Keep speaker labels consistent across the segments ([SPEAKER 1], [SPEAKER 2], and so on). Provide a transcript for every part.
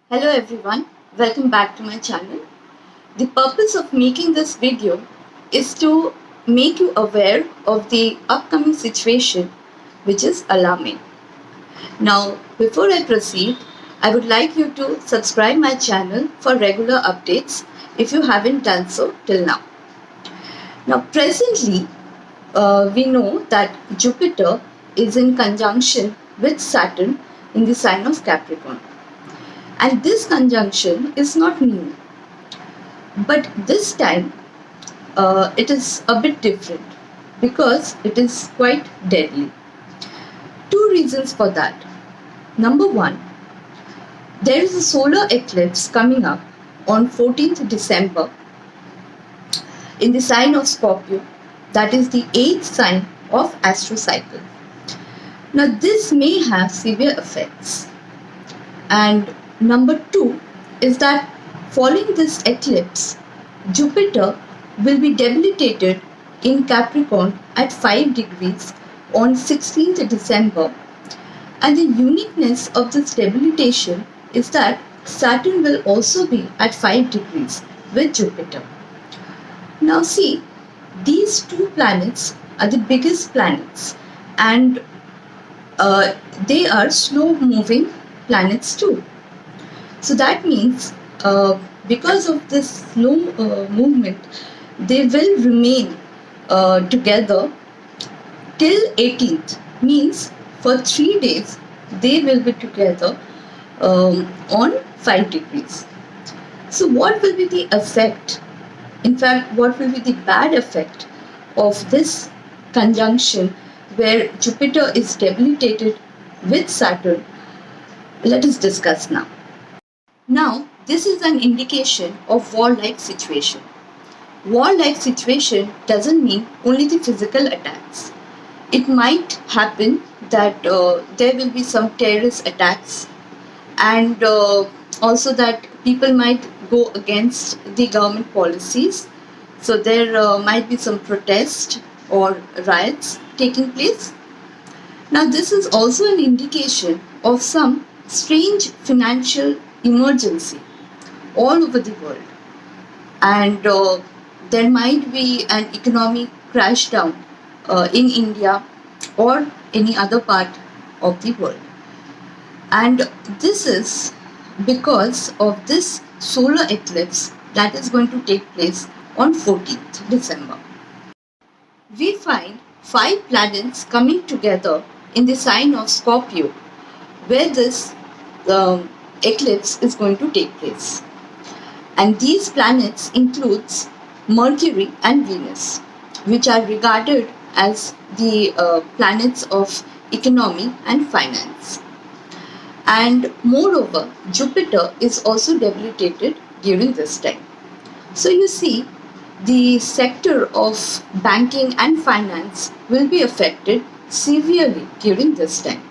[SPEAKER 1] Hello everyone, welcome back to my channel. The purpose of making this video is to make you aware of the upcoming situation which is alarming. Now, before I proceed, I would like you to subscribe my channel for regular updates if you haven't done so till now. Now, presently, we know that Jupiter is in conjunction with Saturn in the sign of Capricorn. And this conjunction is not new. But this time it is a bit different because it is quite deadly. Two reasons for that. Number one, there is a solar eclipse coming up on 14th December in the sign of Scorpio, that is the 8th sign of astrocycle. Now, this may have severe effects. And number two is that following this eclipse, Jupiter will be debilitated in Capricorn at 5 degrees on 16th December. And the uniqueness of this debilitation is that Saturn will also be at 5 degrees with Jupiter. Now see, these two planets are the biggest planets and they are slow moving planets too. So that means because of this slow movement, they will remain together till 18th. Means for 3 days they will be together on 5 degrees. So what will be the effect? In fact, what will be the bad effect of this conjunction where Jupiter is debilitated with Saturn? Let us discuss now. Now, this is an indication of war-like situation. War-like situation doesn't mean only the physical attacks. It might happen that there will be some terrorist attacks and also that people might go against the government policies. So there might be some protest or riots taking place. Now, this is also an indication of some strange financial emergency all over the world, and there might be an economic crash down in India or any other part of the world. And this is because of this solar eclipse that is going to take place on 14th December. We find 5 planets coming together in the sign of Scorpio where this eclipse is going to take place. And these planets includes Mercury and Venus, which are regarded as the planets of economy and finance. And moreover, Jupiter is also debilitated during this time. So you see, the sector of banking and finance will be affected severely during this time.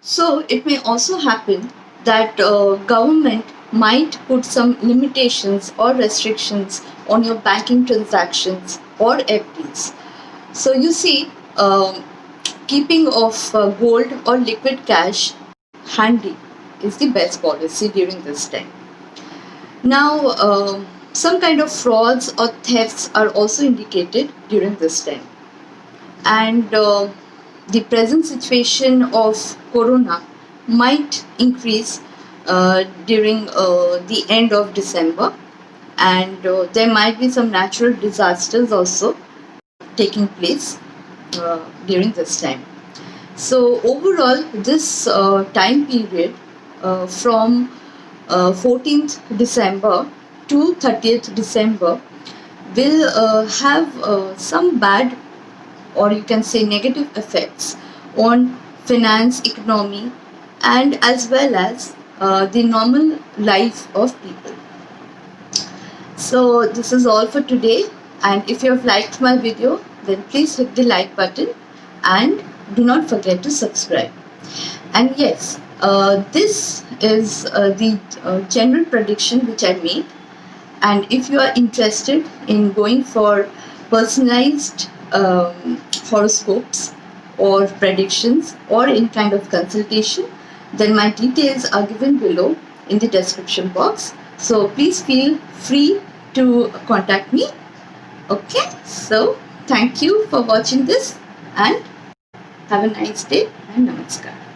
[SPEAKER 1] So it may also happen that government might put some limitations or restrictions on your banking transactions or FDs. So you see, keeping of gold or liquid cash handy is the best policy during this time. Now, some kind of frauds or thefts are also indicated during this time. And the present situation of corona might increase during the end of December, and there might be some natural disasters also taking place during this time. So overall, this time period from 14th December to 30th December will have some bad, or you can say negative effects on finance, economy, and as well as the normal life of people. So this is all for today, and if you have liked my video, then please hit the like button and do not forget to subscribe. And yes, this is the general prediction which I made, and if you are interested in going for personalized horoscopes or predictions or any kind of consultation, then my details are given below in the description box. So please feel free to contact me. Okay, so thank you for watching this and have a nice day and namaskar.